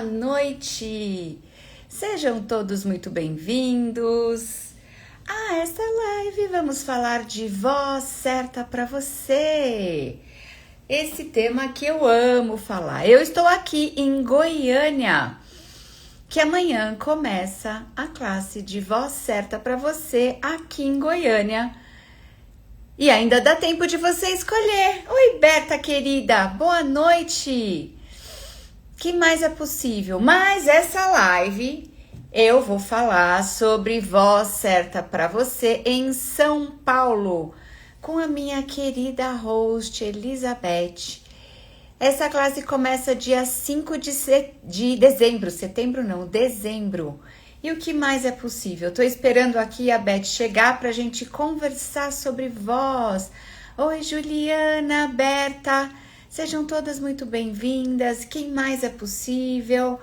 boa noite! Sejam todos muito bem-vindos a esta live. Vamos falar de voz certa para você. Esse tema que eu amo falar. Eu estou aqui em Goiânia, que amanhã começa a classe de voz certa para você aqui em Goiânia. E ainda dá tempo de você escolher. Oi, Berta querida, boa noite! Que mais é possível? Mas essa live eu vou falar sobre voz certa para você em São Paulo, com a minha querida host Elizabeth. Essa classe começa dia 5 de dezembro, setembro não, dezembro. E o que mais é possível? Estou esperando aqui a Beth chegar para a gente conversar sobre voz. Oi, Juliana, Berta, sejam todas muito bem-vindas. Quem mais é possível?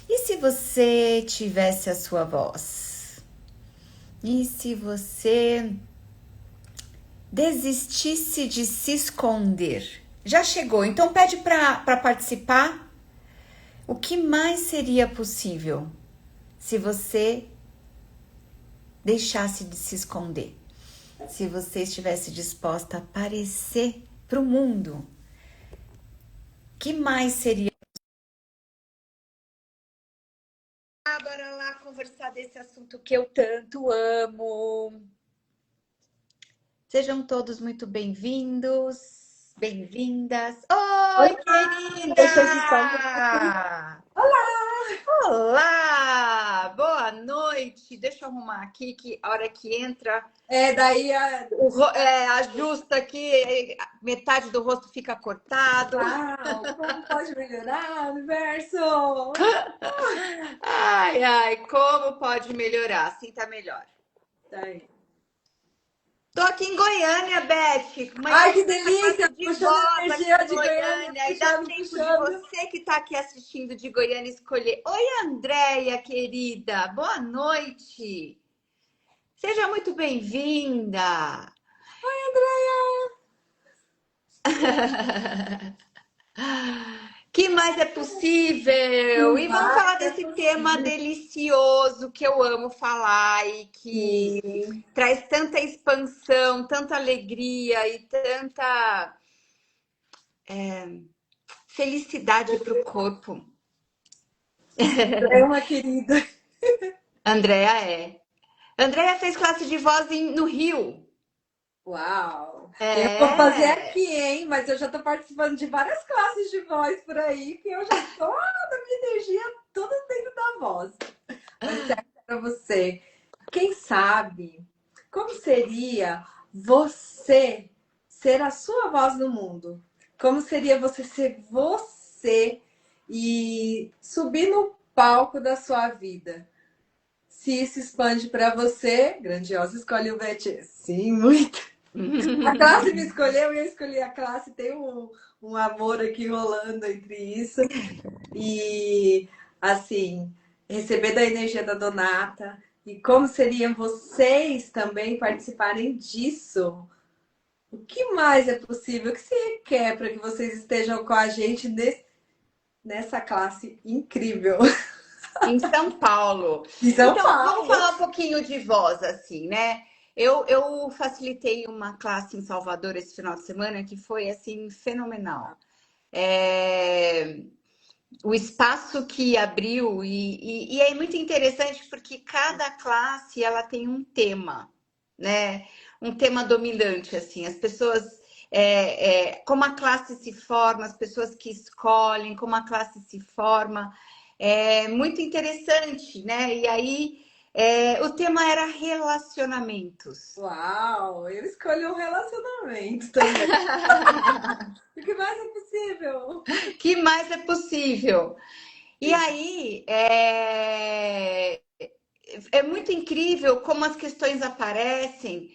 E se você tivesse a sua voz? E se você desistisse de se esconder? Já chegou, então pede para participar. O que mais seria possível se você deixasse de se esconder? Se você estivesse disposta a aparecer para o mundo, que mais seria? Bora lá conversar desse assunto que eu tanto amo. Sejam todos muito bem-vindos, bem-vindas. Oi, Olá, deixa eu disponibilizar. querida! Olá! Olá! Boa noite! Deixa eu arrumar aqui que a hora que entra, Daí ajusta aqui, metade do rosto fica cortado. como pode melhorar o universo? Ai, ai, como pode melhorar? Assim tá melhor. Daí. Tô aqui em Goiânia, Beth. Ai, Amanhã que começa a delícia! classe de Puxando voz aqui energia em de Goiânia, Goiânia. E dá puxando, tempo de puxando. você que tá aqui assistindo de Goiânia escolher. Oi, Andréia, querida. Boa noite. Seja muito bem-vinda. Que mais é possível? E vamos Mas falar é desse tema possível. delicioso que eu amo falar e que Sim. traz tanta expansão, tanta alegria e tanta felicidade para o corpo. É uma querida. Andréa é. Andréa fez classe de voz no Rio. Uau! Eu vou fazer É. aqui, hein? Mas eu já tô participando de várias classes de voz por aí, que eu já tô a minha energia toda dentro da voz. Mas para você, quem sabe como seria você ser a sua voz no mundo? Como seria você ser você e subir no palco da sua vida? Se isso expande para você, grandiosa, escolhe o Beth. Sim, muito. A classe me escolheu e eu escolhi a classe. Tem um amor aqui rolando entre isso. E, assim, receber da energia da Donata. E como seriam vocês também participarem disso? O que mais é possível? O que se requer para que vocês estejam com a gente nessa classe incrível? Em São Paulo. Em São Então, vamos Paulo. falar um pouquinho de voz, assim, né? Eu facilitei uma classe em Salvador esse final de semana que foi, assim, fenomenal. É, o espaço que abriu, e é muito interessante porque cada classe, ela tem um tema, né? Um tema dominante, assim. As pessoas... como a classe se forma, as pessoas que escolhem, como a classe se forma, é muito interessante, né? E aí, o tema era relacionamentos. Uau, eu escolhi um relacionamento também. O que mais é possível? Que mais é possível? E Sim. aí, é muito incrível como as questões aparecem,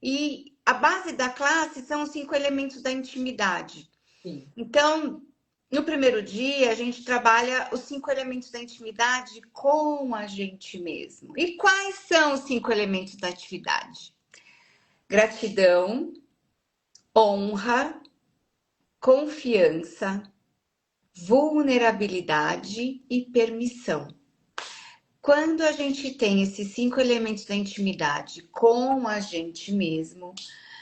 e a base da classe são os 5 elementos da intimidade. Sim. Então, no primeiro dia, a gente trabalha os 5 elementos da intimidade com a gente mesmo. E quais são os 5 elementos da atividade? Gratidão, honra, confiança, vulnerabilidade e permissão. Quando a gente tem esses 5 elementos da intimidade com a gente mesmo,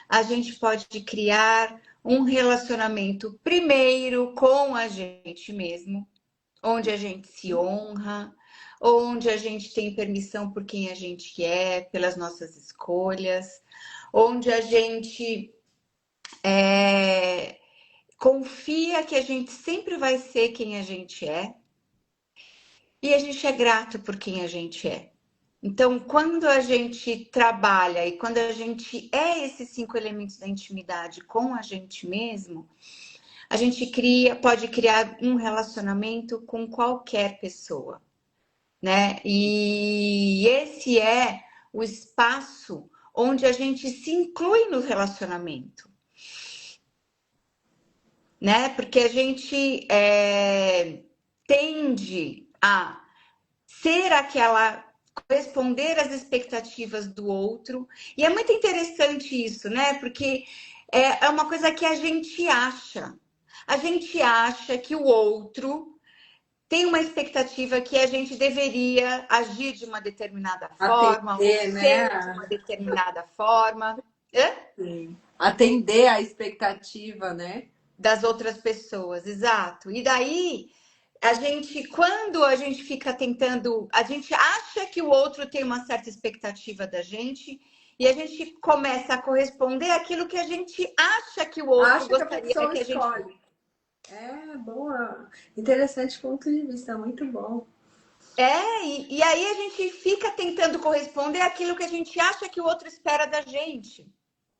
a gente pode criar um relacionamento primeiro com a gente mesmo, onde a gente se honra, onde a gente tem permissão por quem a gente é, pelas nossas escolhas, onde a gente confia que a gente sempre vai ser quem a gente é e a gente é grato por quem a gente é. Então, quando a gente trabalha e quando a gente é esses 5 elementos da intimidade com a gente mesmo, a gente pode criar um relacionamento com qualquer pessoa, né? E esse é o espaço onde a gente se inclui no relacionamento, né? Porque a gente tende a ser aquela, corresponder às expectativas do outro. E é muito interessante isso, né? Porque é uma coisa que a gente acha. A gente acha que o outro tem uma expectativa que a gente deveria agir de uma determinada forma, ou Atender, ser de uma né? determinada forma. Hã? Sim. Atender a expectativa, né? Das outras pessoas, exato. E daí, quando a gente fica tentando, a gente acha que o outro tem uma certa expectativa da gente, e a gente começa a corresponder àquilo que a gente acha que o outro Acha que a gostaria pessoa que a gente. escolhe. É, boa. Interessante ponto de vista, muito bom. E aí a gente fica tentando corresponder àquilo que a gente acha que o outro espera da gente.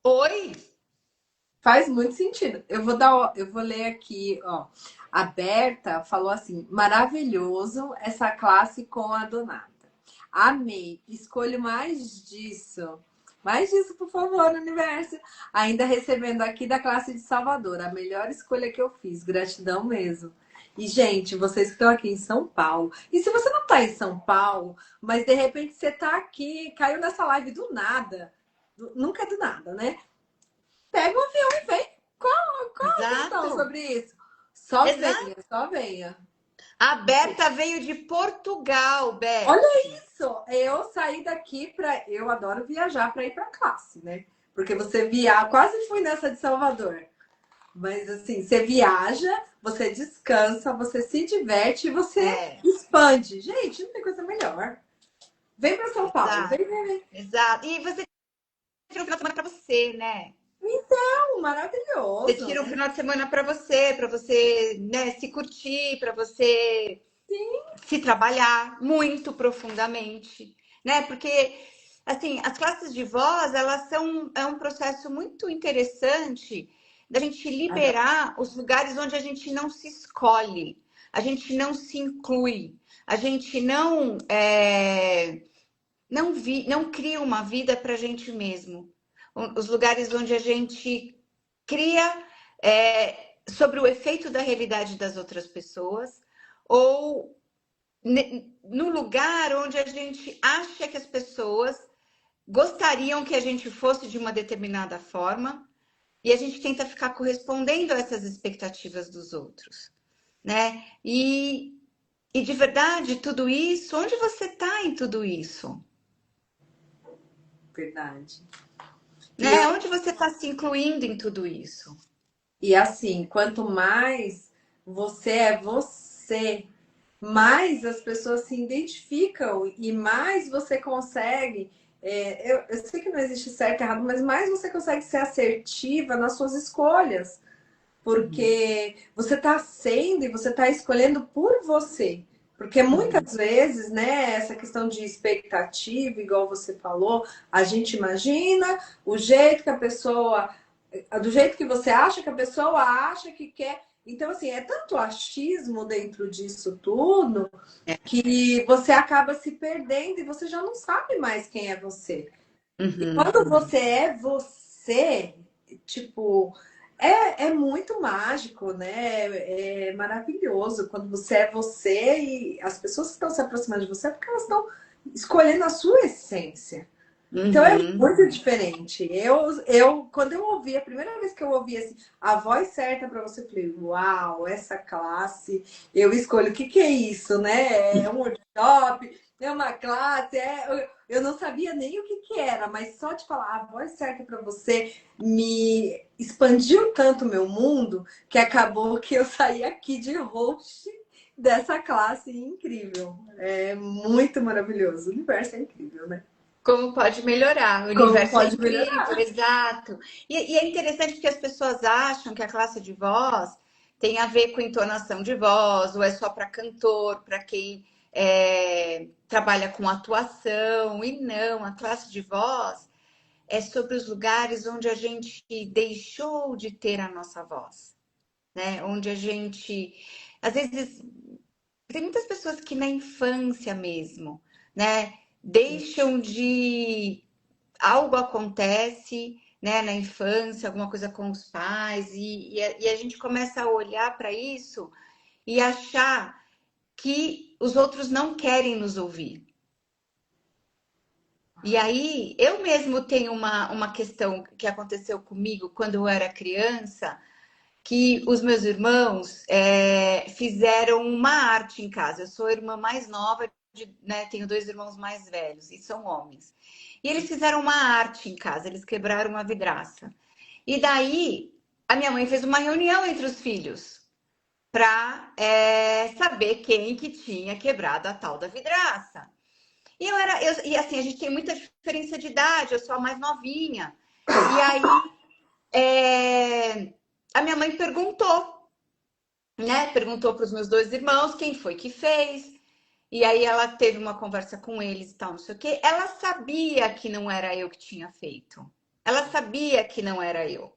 Oi? Faz muito sentido. Eu vou ler aqui, ó. A Berta falou assim: maravilhoso essa classe com a Donata. Amei. Escolho mais disso. Mais disso, por favor, universo. Ainda recebendo aqui da classe de Salvador. A melhor escolha que eu fiz. Gratidão mesmo. E, gente, vocês que estão aqui em São Paulo. E se você não está em São Paulo, mas de repente você está aqui, caiu nessa live do nada. Nunca é do nada, né? Pega um avião e vem. Qual a questão Exato. sobre isso? Só Exato. venha, só venha. A Berta veio de Portugal, Beth. Olha isso! Eu saí daqui para. Eu adoro viajar para ir para classe, né? Porque você viaja. Quase fui nessa de Salvador. Mas assim, você viaja, você descansa, você se diverte e você É, expande. Gente, não tem coisa melhor. Vem para São Paulo. exato, Vem, vem, vem. exato. E você tira um final de semana para você, né? Você Maravilhoso, tira um né? final de semana para você, né, se curtir, para você se trabalhar muito profundamente, né? Porque assim, as classes de voz, elas são um processo muito interessante da gente Adoro. liberar os lugares onde a gente não se escolhe, a gente não se inclui, a gente não cria uma vida para a gente mesmo. Os lugares onde a gente cria sobre o efeito da realidade das outras pessoas, ou no lugar onde a gente acha que as pessoas gostariam que a gente fosse de uma determinada forma, e a gente tenta ficar correspondendo a essas expectativas dos outros, né? E de verdade, tudo isso, onde você está em tudo isso? Verdade. E Né? Onde você está se incluindo em tudo isso? E assim, quanto mais você é você, mais as pessoas se identificam e mais você consegue. Eu sei que não existe certo e errado, mas mais você consegue ser assertiva nas suas escolhas, porque você está sendo e você está escolhendo por você. Porque Uhum. muitas vezes, né, essa questão de expectativa, igual você falou, a gente imagina o jeito que a pessoa do jeito que você acha que a pessoa acha que quer. Então, assim, é tanto achismo dentro disso tudo que você acaba se perdendo e você já não sabe mais quem é você. E Uhum. quando você é você, tipo, é muito mágico, né? É maravilhoso quando você é você e as pessoas que estão se aproximando de você é porque elas estão escolhendo a sua essência. Então é Uhum. muito diferente. Quando eu ouvi, a primeira vez que eu ouvi assim, a voz certa para você, eu falei, uau, essa classe, eu escolho. O que que é isso, né? É um workshop, é uma classe, eu não sabia nem o que que era, mas só de falar a voz certa para você me expandiu tanto o meu mundo que acabou que eu saí aqui de host dessa classe incrível. É muito maravilhoso. O universo é incrível, né? Como pode melhorar? O Como universo é pode melhorar? incrível, exato. E é interessante porque as pessoas acham que a classe de voz tem a ver com entonação de voz, ou é só para cantor, para quem trabalha com atuação. E não, a classe de voz é sobre os lugares onde a gente deixou de ter a nossa voz, né? Onde a gente, às vezes, tem muitas pessoas que na infância mesmo, né, deixam de algo acontece, né, na infância, alguma coisa com os pais, e a gente começa a olhar para isso e achar que os outros não querem nos ouvir. E aí, eu mesmo tenho uma questão que aconteceu comigo quando eu era criança, que os meus irmãos fizeram uma arte em casa. Eu sou a irmã mais nova, né, tenho dois irmãos mais velhos, e são homens. E eles fizeram uma arte em casa, eles quebraram uma vidraça. E daí, a minha mãe fez uma reunião entre os filhos para saber quem que tinha quebrado a tal da vidraça. E assim, a gente tem muita diferença de idade, eu sou a mais novinha. E aí, a minha mãe perguntou, né? Perguntou para os meus dois irmãos quem foi que fez. E aí ela teve uma conversa com eles e tal, não sei o quê. Ela sabia que não era eu que tinha feito. Ela sabia que não era eu.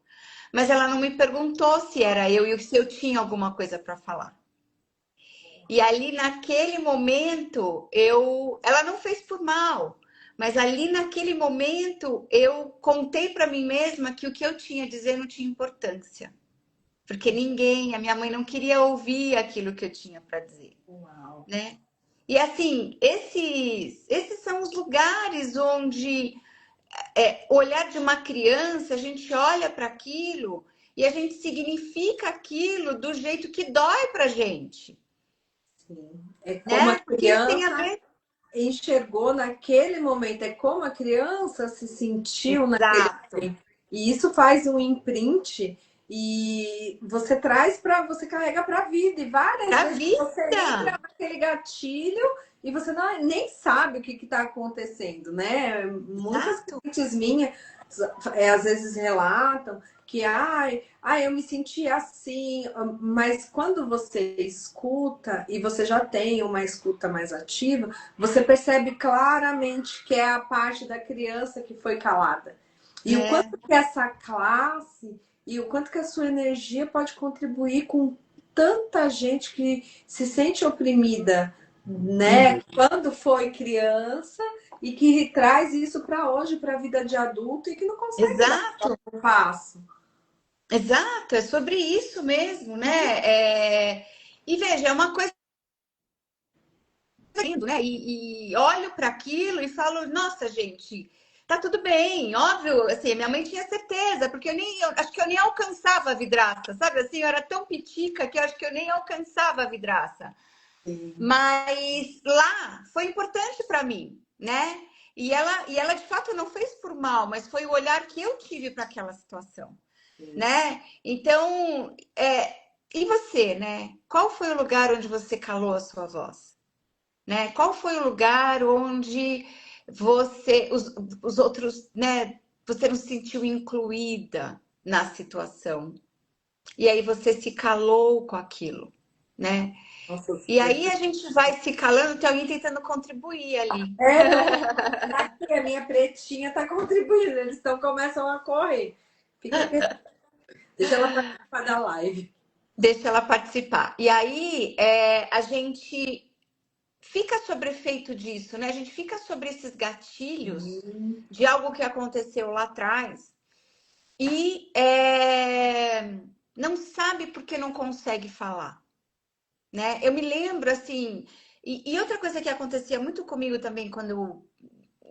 Mas ela não me perguntou se era eu e se eu tinha alguma coisa para falar. E ali naquele momento, ela não fez por mal, mas ali naquele momento eu contei para mim mesma que o que eu tinha a dizer não tinha importância, porque ninguém, a minha mãe não queria ouvir aquilo que eu tinha para dizer, Uau. né? E assim, esses são os lugares onde olhar de uma criança, a gente olha para aquilo e a gente significa aquilo do jeito que dói para gente, Sim. É como a né? Porque isso tem a criança ver. enxergou naquele momento, é como a criança se sentiu naquele Exato. momento. E isso faz um imprint e você traz para você carrega para a vida. E várias Pra vezes você vida. entra naquele gatilho e você nem sabe o que está acontecendo, né? Muitas Exato. clientes minhas às vezes relatam que eu me senti assim, mas quando você escuta e você já tem uma escuta mais ativa, você percebe claramente que é a parte da criança que foi calada. E o É, quanto que essa classe e o quanto que a sua energia pode contribuir com tanta gente que se sente oprimida, né? uhum. Quando foi criança e que traz isso para hoje, para a vida de adulto e que não consegue dar Exato. um passo. Exato. É sobre isso mesmo, né? E veja, é uma coisa lindo, né? E olho para aquilo e falo, nossa, gente, tá tudo bem, óbvio, assim, minha mãe tinha certeza, porque eu acho que eu nem alcançava a vidraça, sabe? Assim, eu era tão pitica que eu acho que eu nem alcançava a vidraça. Sim, Mas lá foi importante para mim, né? E ela de fato não fez por mal, mas foi o olhar que eu tive para aquela situação, sim. né? Então, e você, né? Qual foi o lugar onde você calou a sua voz, né? Qual foi o lugar onde os outros, né? Você não se sentiu incluída na situação e aí você se calou com aquilo, né? Nossa, E aí a gente vai se calando, tem alguém tentando contribuir ali. não, aqui a minha pretinha está contribuindo, eles começam a correr. Fica quieto, deixa ela participar da live. Deixa ela participar. E aí a gente fica sobre efeito disso, né? A gente fica sobre esses gatilhos de algo que aconteceu lá atrás e não sabe porque não consegue falar, né? Eu me lembro assim, e outra coisa que acontecia muito comigo também quando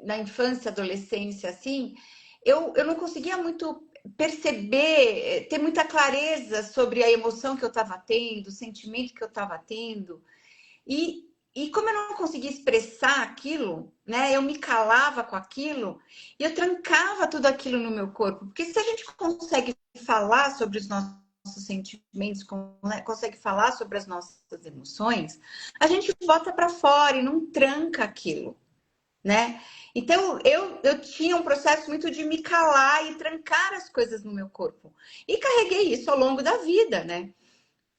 na infância, adolescência, assim, eu não conseguia muito perceber, ter muita clareza sobre a emoção que eu estava tendo, o sentimento que eu estava tendo. E como eu não conseguia expressar aquilo, né? Eu me calava com aquilo e eu trancava tudo aquilo no meu corpo. Porque se a gente consegue falar sobre os nossos sentimentos, né, consegue falar sobre as nossas emoções, a gente bota para fora e não tranca aquilo, né? Então eu tinha um processo muito de me calar e trancar as coisas no meu corpo. E carreguei isso ao longo da vida, né?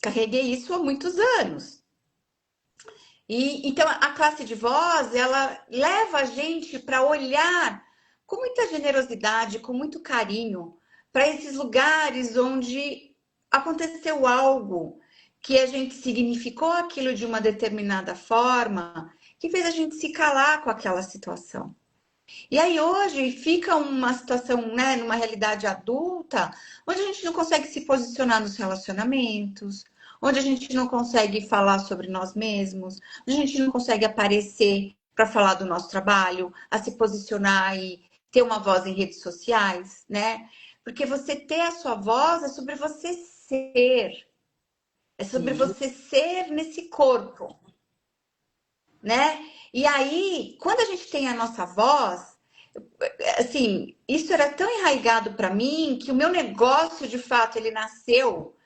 Carreguei isso há muitos anos. E então a classe de voz, ela leva a gente para olhar com muita generosidade, com muito carinho, para esses lugares onde aconteceu algo que a gente significou aquilo de uma determinada forma, que fez a gente se calar com aquela situação. E aí hoje fica uma situação, né, numa realidade adulta, onde a gente não consegue se posicionar nos relacionamentos, onde a gente não consegue falar sobre nós mesmos, onde a gente não consegue aparecer para falar do nosso trabalho, a se posicionar e ter uma voz em redes sociais, né? Porque você ter a sua voz é sobre você ser, é sobre Sim. você ser nesse corpo, né? E aí, quando a gente tem a nossa voz, assim, isso era tão enraizado para mim que o meu negócio, de fato, ele nasceu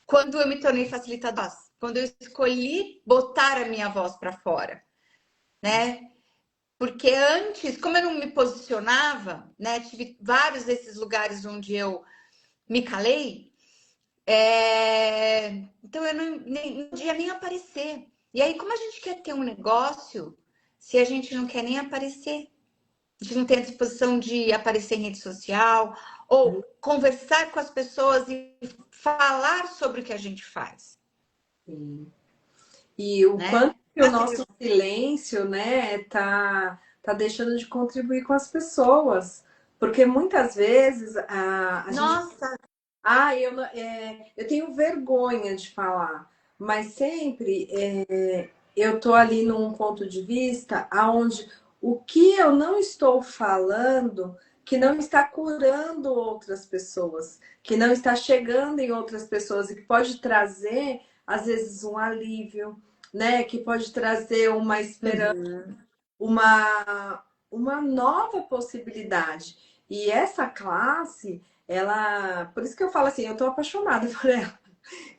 quando eu me tornei facilitadora, quando eu escolhi botar a minha voz para fora, né? Porque antes, como eu não me posicionava, né? Tive vários desses lugares onde eu me calei, então eu não podia nem aparecer. E aí, como a gente quer ter um negócio se a gente não quer nem aparecer? A gente não tem a disposição de aparecer em rede social ou conversar com as pessoas e falar sobre o que a gente faz, Sim. E o né? quanto que o nosso silêncio, né, tá deixando de contribuir com as pessoas. Porque muitas vezes a gente. Nossa, Ah, eu tenho vergonha de falar, mas sempre eu tô ali num ponto de vista aonde o que eu não estou falando, que não está curando outras pessoas, que não está chegando em outras pessoas e que pode trazer, às vezes, um alívio, né? Que pode trazer uma esperança, uhum, uma nova possibilidade. E essa classe, ela, por isso que eu falo assim, eu tô apaixonada por ela.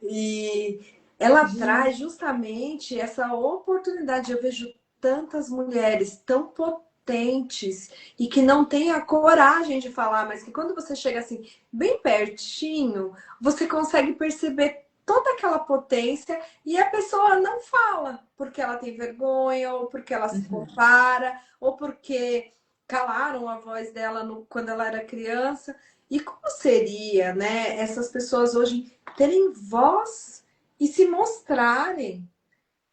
E ela traz justamente essa oportunidade. Eu vejo tantas mulheres tão potentes e que não têm a coragem de falar, mas que quando você chega assim, bem pertinho, você consegue perceber toda aquela potência e a pessoa não fala porque ela tem vergonha, ou porque ela se uhum. compara, ou porque calaram a voz dela quando ela era criança. E como seria, né, essas pessoas hoje terem voz e se mostrarem?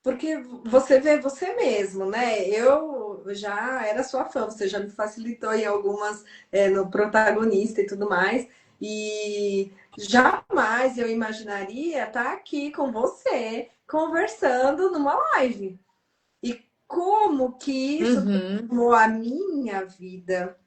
Porque você vê você mesmo, né? Eu já era sua fã, você já me facilitou em algumas, no protagonista e tudo mais. E jamais eu imaginaria estar aqui com você, conversando numa live. E como que isso Uhum, transformou a minha vida,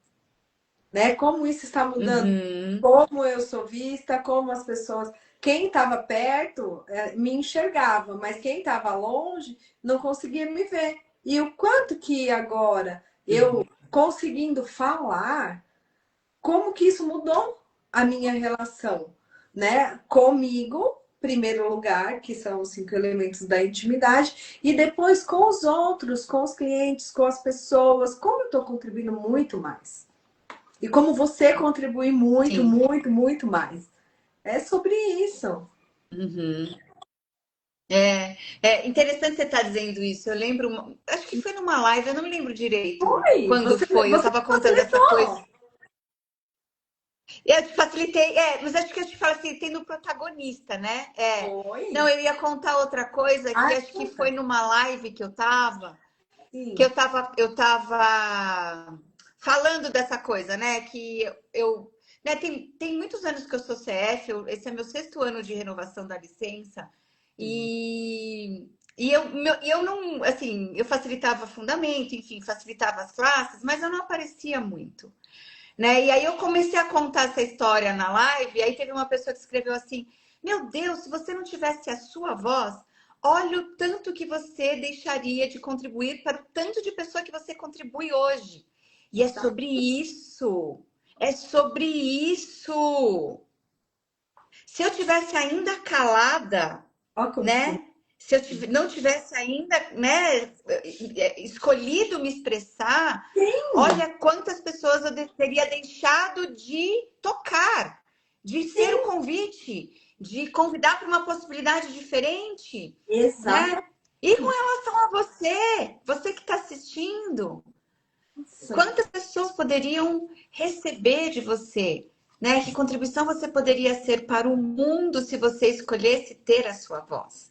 né? Como isso está mudando, uhum, como eu sou vista, como as pessoas, quem estava perto me enxergava, mas quem estava longe não conseguia me ver. E o quanto que agora eu conseguindo falar, como que isso mudou a minha relação, né? Comigo, primeiro lugar, que são os 5 elementos da intimidade, e depois com os outros, com os clientes, com as pessoas, como eu estou contribuindo muito mais. E como você contribui muito, sim, muito, muito mais. É sobre isso. uhum. É interessante você estar dizendo isso. Eu lembro, acho que foi numa live, eu não me lembro direito Oi, quando foi. Eu você estava contando essa coisa. facilitou. Eu te facilitei, mas acho que eu te facilitei no protagonista, né? Não, Oi. eu ia contar outra coisa que Ai, acho que foi conta. numa live que Sim. eu tava falando dessa coisa, né? Que eu, né, tem muitos anos que eu sou CF, esse é meu 6º ano de renovação da licença, Sim. e, eu não, assim, eu facilitava fundamento, enfim, facilitava as classes, mas eu não aparecia muito, né? E aí eu comecei a contar essa história na live, e aí teve uma pessoa que escreveu assim: Meu Deus, se você não tivesse a sua voz, olha o tanto que você deixaria de contribuir para o tanto de pessoa que você contribui hoje. E é sobre isso. É sobre isso. Se eu tivesse ainda calada, Ó, como ficou. né? Se eu não tivesse ainda, né, escolhido me expressar, olha quantas pessoas eu teria deixado de tocar, de ser o convite, de convidar para uma possibilidade diferente, Exato. né? E com relação a você que está assistindo, quantas pessoas poderiam receber de você? Né? Que contribuição você poderia ser para o mundo se você escolhesse ter a sua voz?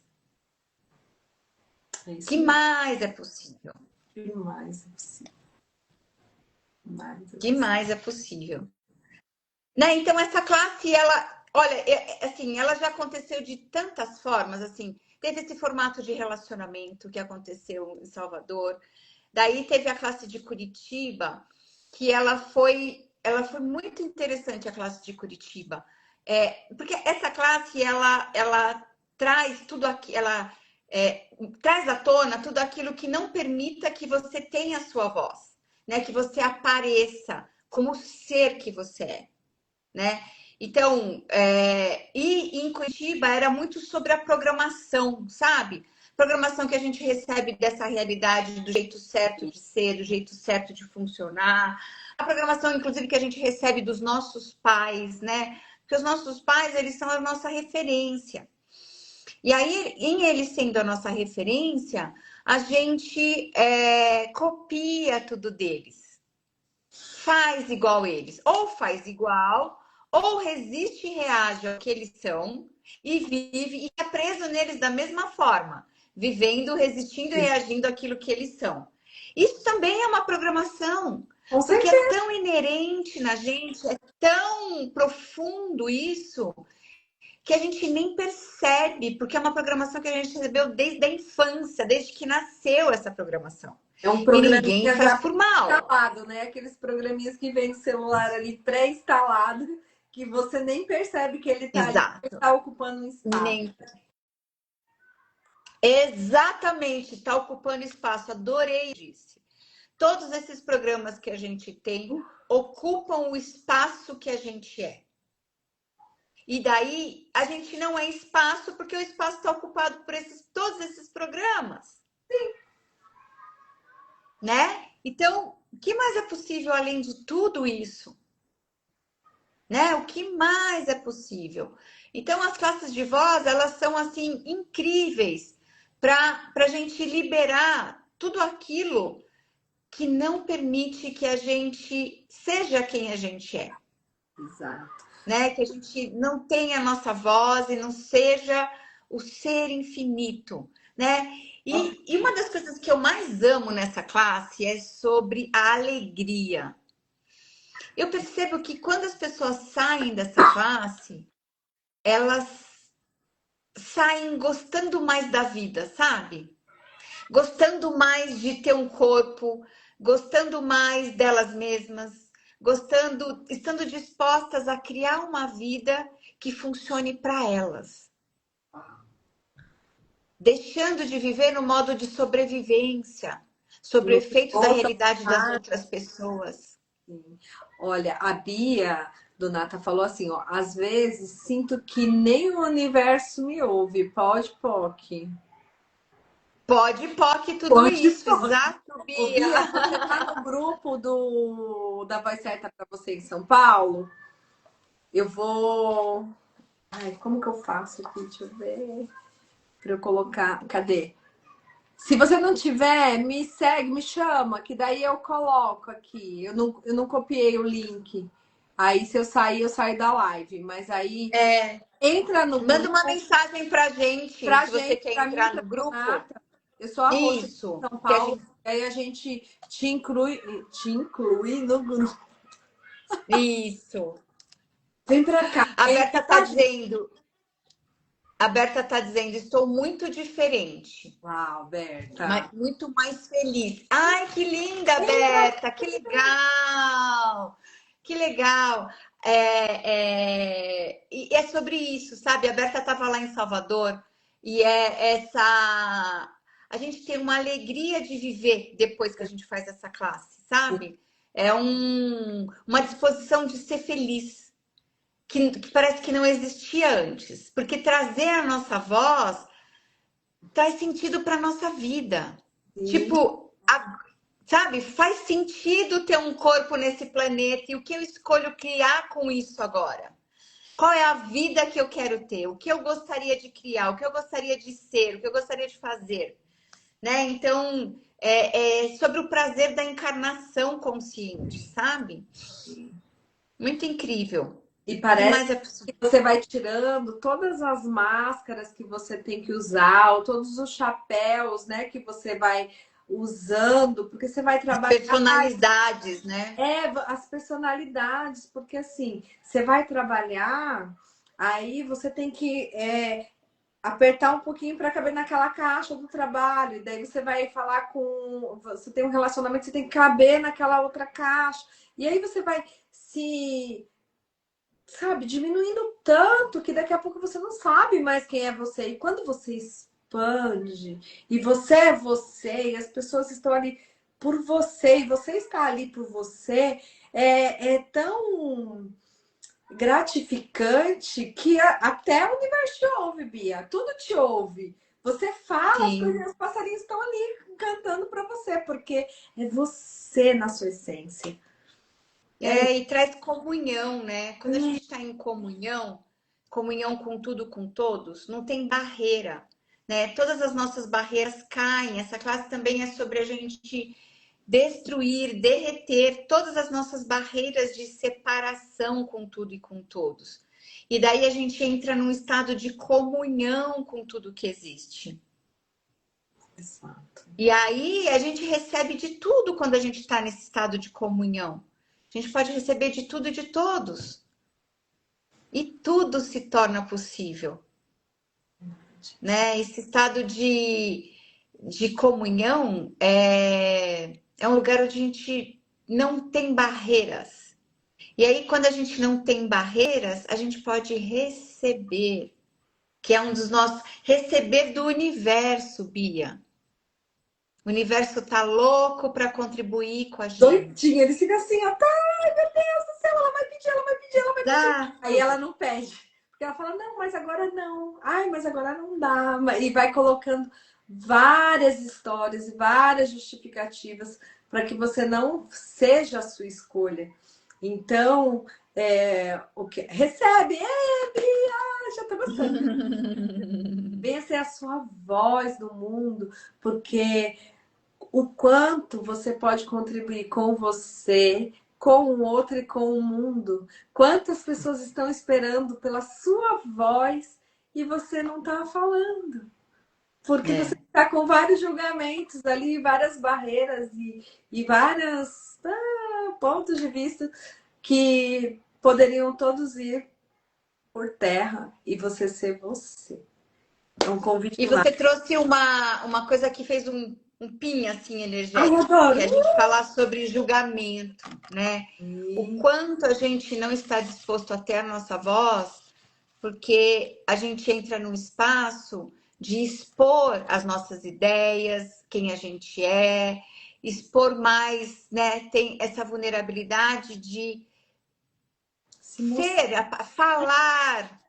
É isso Que mesmo. mais é possível? Que mais é possível? Mais é Que possível. mais é possível? Né? Então essa classe, ela, olha, assim, ela já aconteceu de tantas formas, assim, teve esse formato de relacionamento que aconteceu em Salvador. Daí teve a classe de Curitiba, que ela foi muito interessante, a classe de Curitiba. Porque essa classe, ela traz tudo aqui, ela traz à tona tudo aquilo que não permita que você tenha a sua voz, né? Que você apareça como o ser que você é, né? Então, e em Curitiba era muito sobre a programação, sabe? Programação que a gente recebe dessa realidade do jeito certo de ser, do jeito certo de funcionar. A programação, inclusive, que a gente recebe dos nossos pais, né? Porque os nossos pais, eles são a nossa referência. E aí, em eles sendo a nossa referência, a gente copia tudo deles. Faz igual eles. Ou faz igual, ou resiste e reage ao que eles são e vive e é preso neles da mesma forma, vivendo, resistindo e reagindo àquilo que eles são. Isso também é uma programação, Com porque é certeza. tão inerente na gente, é tão profundo isso, que a gente nem percebe, porque é uma programação que a gente recebeu desde a infância, desde que nasceu essa programação. É um E ninguém programinha faz já por mal. instalado, né? Aqueles programinhas que vem no celular ali pré-instalado, que você nem percebe que ele tá ali, ele Exato. tá ocupando um espaço. Nem... Exatamente, está ocupando espaço. Adorei isso. Todos esses programas que a gente tem ocupam o espaço que a gente é. E daí a gente não é espaço porque o espaço está ocupado por todos esses programas. Sim. Né? Então, o que mais é possível além de tudo isso? Né? O que mais é possível? Então, as classes de voz, elas são assim incríveis para a gente liberar tudo aquilo que não permite que a gente seja quem a gente é, Exato. né? Que a gente não tenha a nossa voz e não seja o ser infinito, né? E uma das coisas que eu mais amo nessa classe é sobre a alegria. Eu percebo que quando as pessoas saem dessa classe, elas saem gostando mais da vida, sabe? Gostando mais de ter um corpo, gostando mais delas mesmas, gostando, estando dispostas a criar uma vida que funcione para elas. Deixando de viver no modo de sobrevivência, sobre o Não efeito da volta realidade das mais. outras pessoas. Olha, a Bia Donata falou assim, ó, às vezes sinto que nem o universo me ouve. Pode, POC. Pode, POC, tudo Pode, isso, POC. exato, Ô, Bia. Bia, você tá no grupo da Voz Certa para você em São Paulo? Eu vou. Ai, como que eu faço aqui? Deixa eu ver. Para eu colocar. Cadê? Se você não tiver, me segue, me chama, que daí eu coloco aqui. Eu não copiei o link. Aí, se eu saio da live. Mas aí, entra no Manda grupo uma mensagem pra gente pra se você gente, quer pra mim, entrar pra no grupo. Renata. Eu sou a host de Isso, São que a Paulo. gente... E aí a gente te inclui no grupo. Isso. Vem pra cá. A Vem Berta tá pra gente. dizendo, A Berta está dizendo, estou muito diferente, Uau, Berta. mas muito mais feliz. Ai, que linda, Berta! Que legal! Que legal! E é sobre isso, sabe? A Berta estava lá em Salvador e é essa. A gente tem uma alegria de viver depois que a gente faz essa classe, sabe? É uma disposição de ser feliz. Que parece que não existia antes, porque trazer a nossa voz traz sentido para nossa vida. Sim. Tipo, sabe, faz sentido ter um corpo nesse planeta e o que eu escolho criar com isso agora? Qual é a vida que eu quero ter? O que eu gostaria de criar? O que eu gostaria de ser? O que eu gostaria de fazer? Né? Então, é sobre o prazer da encarnação consciente, sabe? Muito incrível. E O que parece mais é possível? que você vai tirando todas as máscaras que você tem que usar, ou todos os chapéus, né, que você vai usando, porque você vai As trabalhar personalidades, né? as personalidades, porque assim, você vai trabalhar, aí você tem que apertar um pouquinho para caber naquela caixa do trabalho, e daí você vai falar você tem um relacionamento, você tem que caber naquela outra caixa, e aí você vai se sabe, diminuindo tanto que daqui a pouco você não sabe mais quem é você. E quando você expande, e você é você, e as pessoas estão ali por você, e você está ali por você, é tão gratificante que até o universo te ouve, Bia. Tudo te ouve. Você fala, as Sim. coisas, os passarinhos estão ali cantando para você, porque é você na sua essência. E traz comunhão, né? Quando a gente está em comunhão, comunhão com tudo, com todos, não tem barreira, né? Todas as nossas barreiras caem. Essa classe também é sobre a gente destruir, derreter todas as nossas barreiras de separação com tudo e com todos. E daí a gente entra num estado de comunhão com tudo que existe. Exato. E aí a gente recebe de tudo quando a gente está nesse estado de comunhão. A gente pode receber de tudo e de todos. E tudo se torna possível, né? Esse estado de comunhão é um lugar onde a gente não tem barreiras. E aí, quando a gente não tem barreiras, a gente pode receber, que é um dos nossos. Receber do universo, Bia. O universo tá louco para contribuir com a gente. Doidinha, ele fica assim, ó, tá, ai meu Deus do céu, ela vai pedir, ela vai pedir, ela vai pedir. Dá. Aí ela não pede. Porque ela fala, não, mas agora não. Ai, mas agora não dá. E vai colocando várias histórias e várias justificativas para que você não seja a sua escolha. Então, o que recebe, Bia, já tô gostando. Venha ser a sua voz no mundo, porque o quanto você pode contribuir com você, com o outro e com o mundo. Quantas pessoas estão esperando pela sua voz e você não está falando. Porque você está com vários julgamentos ali, várias barreiras e vários pontos de vista que poderiam todos ir por terra e você ser você. É um convite E mais. você trouxe uma coisa que fez um pin assim Ai, energético, que adoro! é a gente falar sobre julgamento, né? O Sim. quanto a gente não está disposto a ter a nossa voz, porque a gente entra num espaço de expor as nossas ideias, quem a gente é, expor mais, né? Tem essa vulnerabilidade de Se mostrar. ser, falar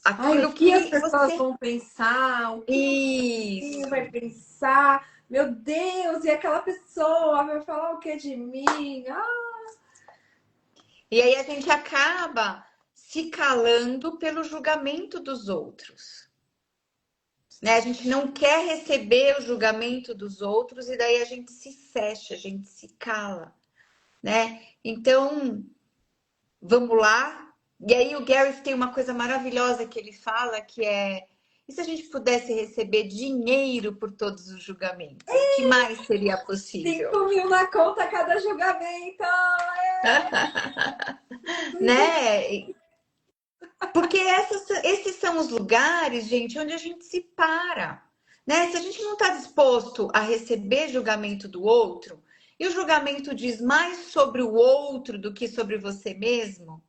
Ai, o aquilo que as que pessoas você. vão pensar, o que o vizinho Isso. vai pensar, meu Deus, e aquela pessoa vai falar o que de mim? E aí a gente acaba se calando pelo julgamento dos outros. Né? A gente não quer receber o julgamento dos outros e daí a gente se fecha, a gente se cala, né? Então, vamos lá. E aí o Gary tem uma coisa maravilhosa que ele fala que é: e se a gente pudesse receber dinheiro por todos os julgamentos? O que mais seria possível? 5.000 na conta a cada julgamento. Né? Porque esses são os lugares, gente, onde a gente se para, né? Se a gente não está disposto a receber julgamento do outro, e o julgamento diz mais sobre o outro do que sobre você mesmo,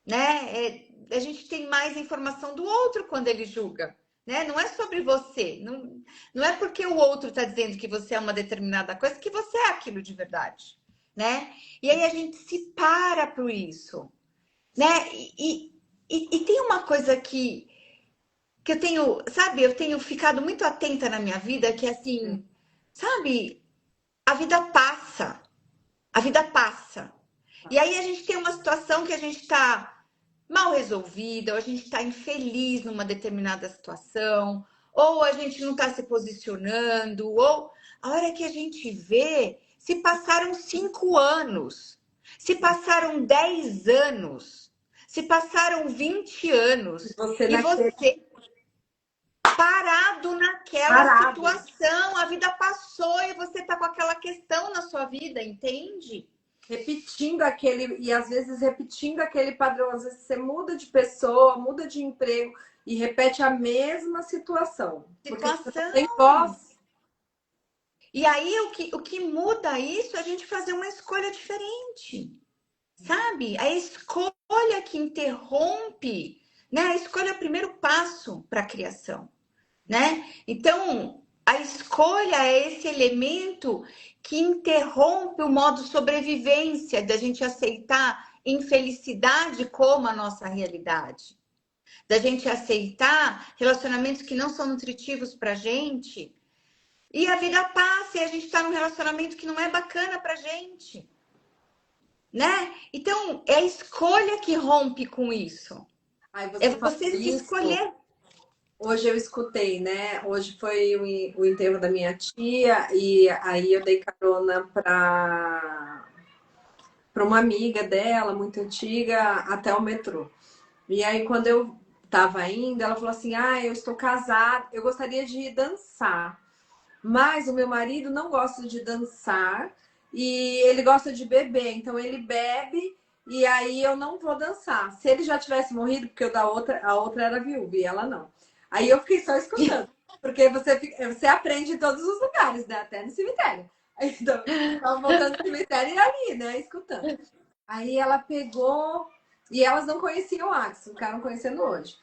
né? A gente tem mais informação do outro quando ele julga, né? Não é sobre você, não é porque o outro está dizendo que você é uma determinada coisa que você é aquilo de verdade, né? E aí a gente se para por isso, né? E tem uma coisa que eu tenho, sabe, eu tenho ficado muito atenta na minha vida, que é assim, sabe, a vida passa, a vida passa. E aí a gente tem uma situação que a gente está mal resolvida, ou a gente está infeliz numa determinada situação, ou a gente não está se posicionando, ou a hora que a gente vê, se passaram 5 anos, se passaram 10 anos, se passaram 20 anos, Você e naquele você parado naquela parado, situação, a vida passou e você tá com aquela questão na sua vida, entende? repetindo aquele, e às vezes repetindo aquele padrão. Às vezes você muda de pessoa, muda de emprego e repete a mesma situação. Porque você não tem Situação. voz. E aí o que muda isso é a gente fazer uma escolha diferente, sabe? A escolha que interrompe, né? A escolha é o primeiro passo para a criação, né? Então, a escolha é esse elemento que interrompe o modo sobrevivência da gente aceitar infelicidade como a nossa realidade, da gente aceitar relacionamentos que não são nutritivos para gente. E a vida passa e a gente está num relacionamento que não é bacana pra gente, né? Então, é a escolha que rompe com isso. Aí É você fala você se isso. escolher. Hoje eu escutei, né? Hoje foi o enterro da minha tia e aí eu dei carona para uma amiga dela, muito antiga, até o metrô. E aí quando eu estava indo, ela falou assim: "Ah, eu estou casada, eu gostaria de dançar, mas o meu marido não gosta de dançar e ele gosta de beber, então ele bebe e aí eu não vou dançar. Se ele já tivesse morrido, porque a outra era viúva e ela não. Aí eu fiquei só escutando, porque você aprende em todos os lugares, né? Até no cemitério. Então, tava voltando no cemitério e ali, né? Escutando. Aí ela pegou, e elas não conheciam o Axel, ficaram conhecendo hoje.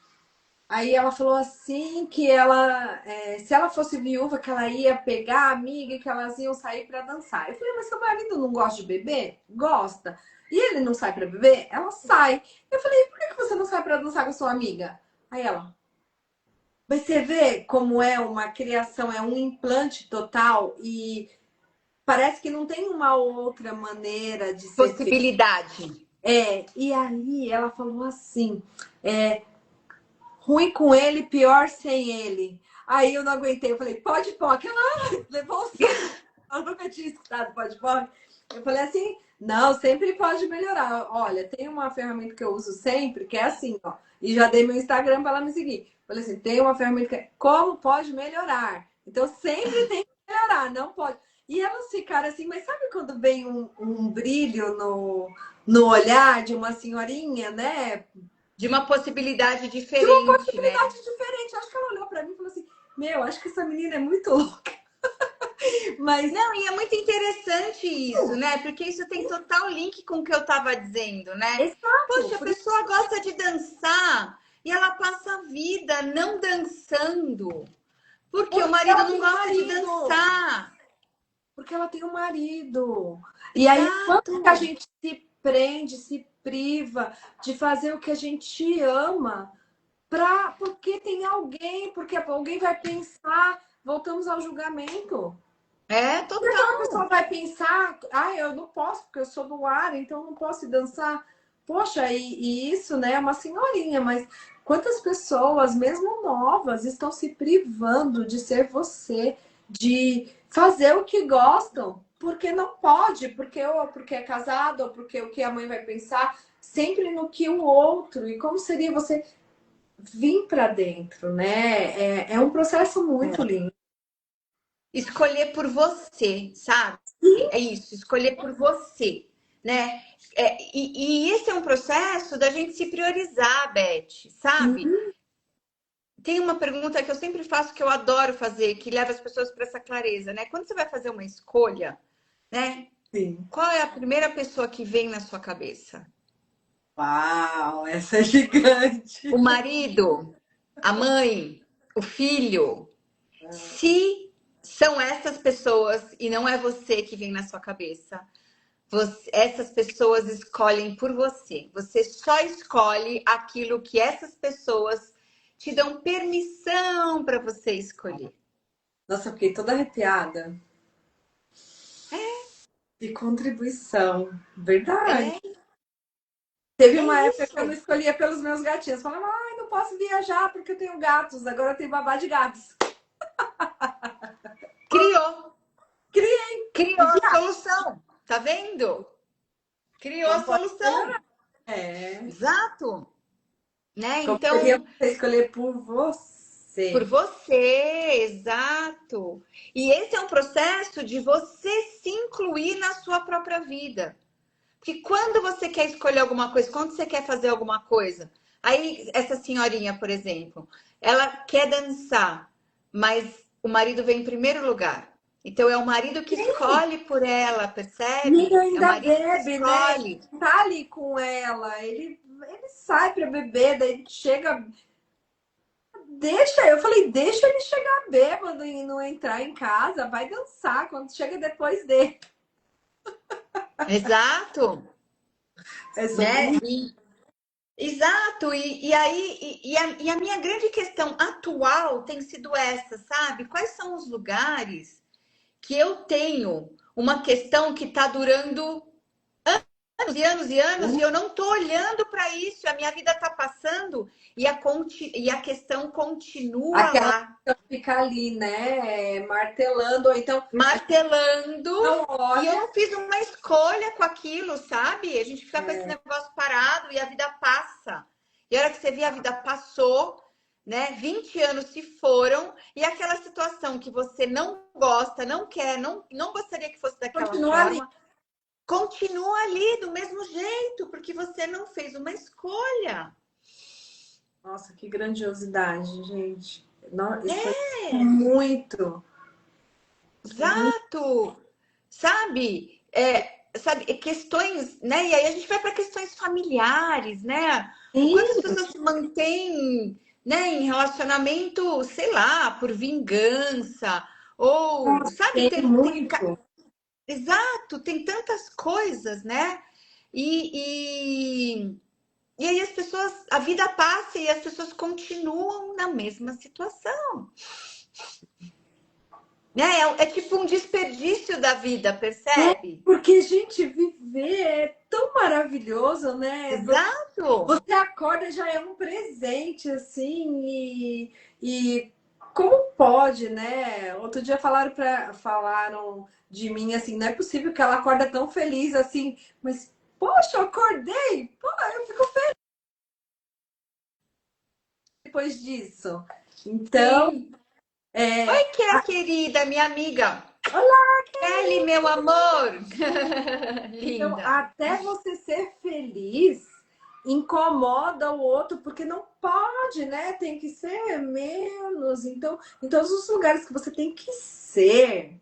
Aí ela falou assim que ela, se ela fosse viúva, que ela ia pegar a amiga e que elas iam sair para dançar. Eu falei, mas seu marido não gosta de beber? Gosta. E ele não sai para beber? Ela sai. Eu falei, por que você não sai para dançar com a sua amiga? Aí ela, mas você vê como é uma criação, é um implante total e parece que não tem uma outra maneira de ser feito. Possibilidade. E aí ela falou assim, ruim com ele, pior sem ele. Aí eu não aguentei, eu falei, pode pó, que ela levou o som. Eu nunca tinha escutado pode pó. Eu falei assim, não, sempre pode melhorar. Olha, tem uma ferramenta que eu uso sempre, que é assim, ó. E já dei meu Instagram para ela me seguir. Falei assim, tem uma ferramenta que é como pode melhorar. Então sempre tem que melhorar, não pode. E elas ficaram assim, mas sabe quando vem um brilho no olhar de uma senhorinha, né? De uma possibilidade De uma diferente, né? possibilidade diferente. Acho que ela olhou para mim e falou assim: Meu, acho que essa menina é muito louca. Mas Não, e é muito interessante isso, né? Porque isso tem total link com o que eu estava dizendo, né? exato, Poxa, a por isso pessoa gosta de dançar e ela passa a vida não dançando, porque o porque marido ela não tem um gosta de marido. dançar. Porque ela tem um marido. E aí, quanto que a Exato. gente se prende, se priva de fazer o que a gente ama, porque tem alguém, porque alguém vai pensar, voltamos ao julgamento. É Porque aquela pessoa total. vai pensar, eu não posso, porque eu sou do ar, então eu não posso dançar. Poxa, e isso, né, é uma senhorinha, mas quantas pessoas, mesmo novas, estão se privando de ser você, de fazer o que gostam, porque não pode, porque é casado, ou porque o que a mãe vai pensar, sempre no que o outro. E como seria você vir para dentro, né? É um processo muito lindo. Escolher por você, sabe? É isso, escolher por você, né? E esse é um processo da gente se priorizar, Beth, sabe? Uhum. Tem uma pergunta que eu sempre faço, que eu adoro fazer, que leva as pessoas para essa clareza, né? Quando você vai fazer uma escolha, né? Sim. Qual é a primeira pessoa que vem na sua cabeça? Uau, essa é gigante. O marido, a mãe, o filho? Se são essas pessoas e não é você que vem na sua cabeça, essas pessoas escolhem por você. Você só escolhe aquilo que essas pessoas te dão permissão para você escolher. Nossa, eu fiquei toda arrepiada. De contribuição. Verdade. É, Teve é uma época que eu não isso. escolhia pelos meus gatinhos. Falava, ai, não posso viajar porque eu tenho gatos. Agora eu tenho babá de gatos. Criou, Criei. criou E a viagem. solução. Tá vendo? Criou a Não pode solução. melhorar. É. Exato, né? Como seria Então, você escolher por por você? você, exato. E esse é um processo de você se incluir na sua própria vida. Porque quando você quer escolher alguma coisa, quando você quer fazer alguma coisa, aí essa senhorinha, por exemplo, ela quer dançar, mas o marido vem em primeiro lugar. Então é o marido que escolhe por ela, E percebe? É o ainda marido que bebe, né? escolhe. Tá ali com ela. Ele sai pra beber, daí chega. Deixa, eu falei, deixa ele chegar bêbado e não entrar em casa, vai dançar quando chega depois dele. Exato, É né? sobre Exato, e a minha grande questão atual tem sido essa, sabe? Quais são os lugares que eu tenho uma questão que está durando anos e anos e anos e isso. eu não estou olhando para isso, a minha vida está passando e a questão continua Aquela lá, que fica ali, né? Martelando, ou então a gente martelando, não e eu olha. não fiz uma escolha com aquilo, sabe? A gente fica com esse É, negócio parado e a vida passa. E a hora que você vê, a vida passou, né? 20 anos se foram, e aquela situação que você não gosta, não quer, não gostaria que fosse daquela continua ali. forma, continua ali do mesmo jeito, porque você não fez uma escolha. Nossa, que grandiosidade, gente. Isso é É, muito, muito. exato. Sabe? Sabe, questões, né? E aí a gente vai para questões familiares, né? O quanto as Sim, pessoas se mantêm, né, em relacionamento, sei lá, por vingança, ou, sabe, tem muito. exato, tem tantas coisas, né? E, e aí as pessoas, a vida passa e as pessoas continuam na mesma situação. Né? É tipo um desperdício da vida, É, percebe? porque, gente, viver é tão maravilhoso, né? Exato. Você acorda já é um presente, assim, e como pode, né? Outro dia falaram de mim assim, não é possível que ela acorda tão feliz assim, mas poxa, eu acordei! Pô, eu fico feliz depois disso. Então, Sim. é, Oi, querida, minha amiga. olá, Kelly, meu amor. então, Linda. até você ser feliz incomoda o outro, porque não pode, né? Tem que ser menos. Então, em todos os lugares que você tem que ser,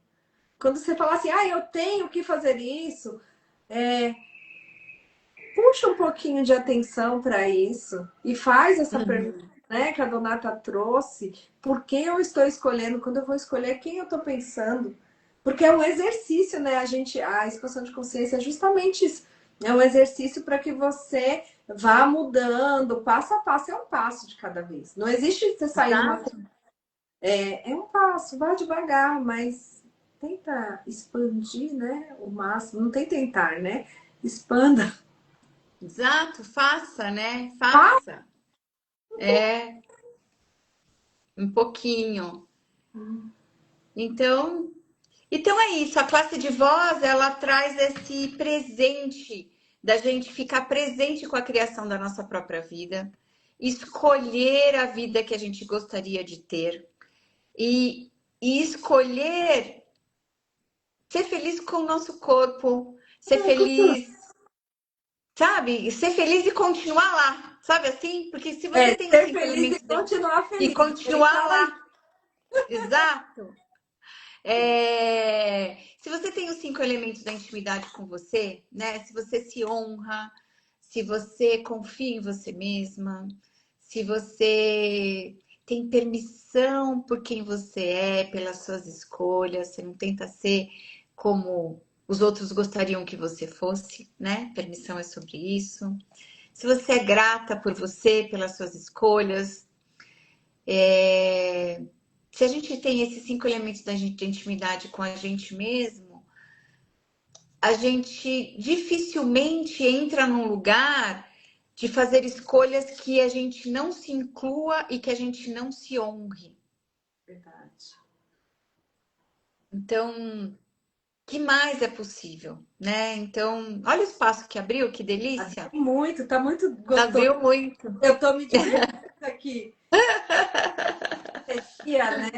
quando você fala assim, ah, eu tenho que fazer isso, puxa um pouquinho de atenção para isso e faz essa pergunta, Uhum. né, que a Donata trouxe. Por que eu estou escolhendo? Quando eu vou escolher, quem eu estou pensando? Porque é um exercício, né? A expansão de consciência é justamente isso. É um exercício para que você vá mudando, passo a passo, é um passo de cada vez. Não existe você sair numa. Exato. É um passo, vá devagar, mas tenta expandir, né? O máximo. Não tem tentar, né? Expanda. Exato. Faça, né? Tá? Faça. É, um pouquinho. Então, então é isso. A classe de voz, ela traz esse presente da gente ficar presente com a criação da nossa própria vida, escolher a vida que a gente gostaria de ter e escolher ser feliz com o nosso corpo, ser É gostoso. feliz. sabe? Ser feliz e continuar lá, sabe assim? Porque se você tem os Ser cinco feliz e elementos continuar e feliz. Bem continuar fala aí. lá, exato. Se você tem os cinco elementos da intimidade com você, né? Se você se honra, se você confia em você mesma, se você tem permissão por quem você é, pelas suas escolhas, você não tenta ser como os outros gostariam que você fosse, né? Permissão é sobre isso. Se você é grata por você, pelas suas escolhas, se a gente tem esses cinco elementos de intimidade com a gente mesmo, a gente dificilmente entra num lugar de fazer escolhas que a gente não se inclua e que a gente não se honre. Verdade. Então, que mais é possível, né? Então, olha o espaço que abriu, que delícia. Muito, tá muito gostoso. Abriu muito. Eu tô me divertindo aqui. Dia, né?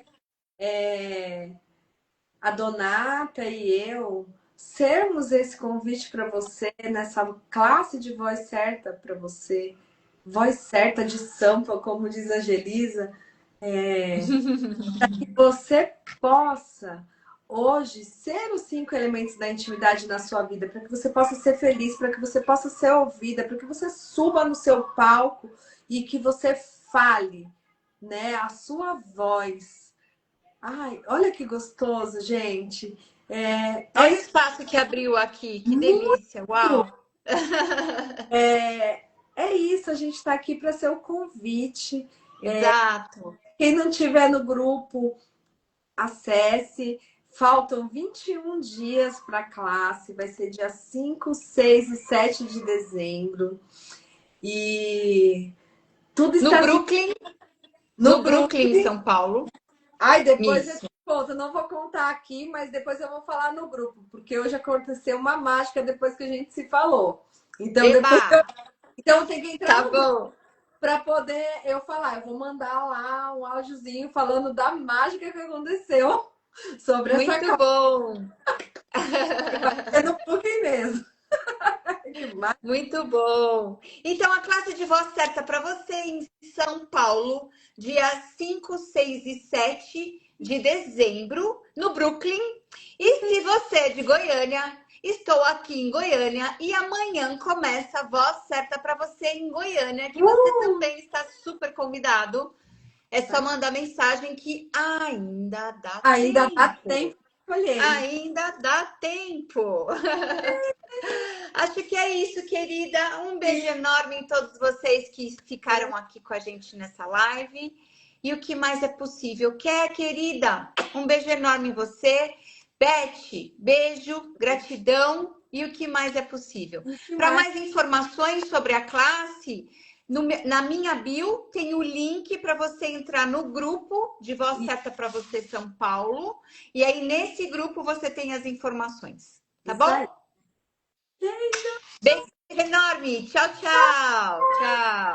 A Donata e eu sermos esse convite para você nessa classe de voz certa para você, voz certa de sampa, como diz a Gelisa, que você possa hoje ser os cinco elementos da intimidade na sua vida, para que você possa ser feliz, para que você possa ser ouvida, para que você suba no seu palco e que você fale, né, a sua voz. Ai, olha que gostoso, gente. Olha o espaço que abriu aqui, que delícia. Uau! É isso, a gente está aqui para ser o convite. Exato. Quem não tiver no grupo, acesse. Faltam 21 dias para a classe, vai ser dia 5, 6 e 7 de dezembro. E tudo No está Brooklyn, no no Brooklyn, em Brooklyn. São Paulo. Ai, depois eu Isso. te conto, eu não vou contar aqui, mas depois eu vou falar no grupo, porque hoje aconteceu uma mágica depois que a gente se falou. Então, Eba! então tem que entrar Tá no grupo bom. para poder eu falar. Eu vou mandar lá um áudiozinho falando da mágica que aconteceu sobre essa Muito classe. bom. É no Booking mesmo. Que mágica. Muito bom. Então, a classe de voz certa para você em São Paulo, dia 5, 6 e 7 de dezembro, no Brooklyn. E se você é de Goiânia, estou aqui em Goiânia e amanhã começa a voz certa para você em Goiânia, que você também está super convidado. É só mandar mensagem que ainda dá Ainda dá tempo. tempo de escolher. Ainda dá tempo. Acho que é isso, querida. Um beijo enorme em todos vocês que ficaram aqui com a gente nessa live. E o que mais é possível? Quer, querida? Um beijo enorme em você. Beth, beijo, gratidão. E o que mais é possível? E que Para mais? mais informações sobre a classe, na minha bio tem o link para você entrar no grupo de Voz Certa para Você São Paulo. E aí, nesse grupo, você tem as informações. Tá Isso aí. bom? Beijo enorme. Tchau, tchau. Tchau.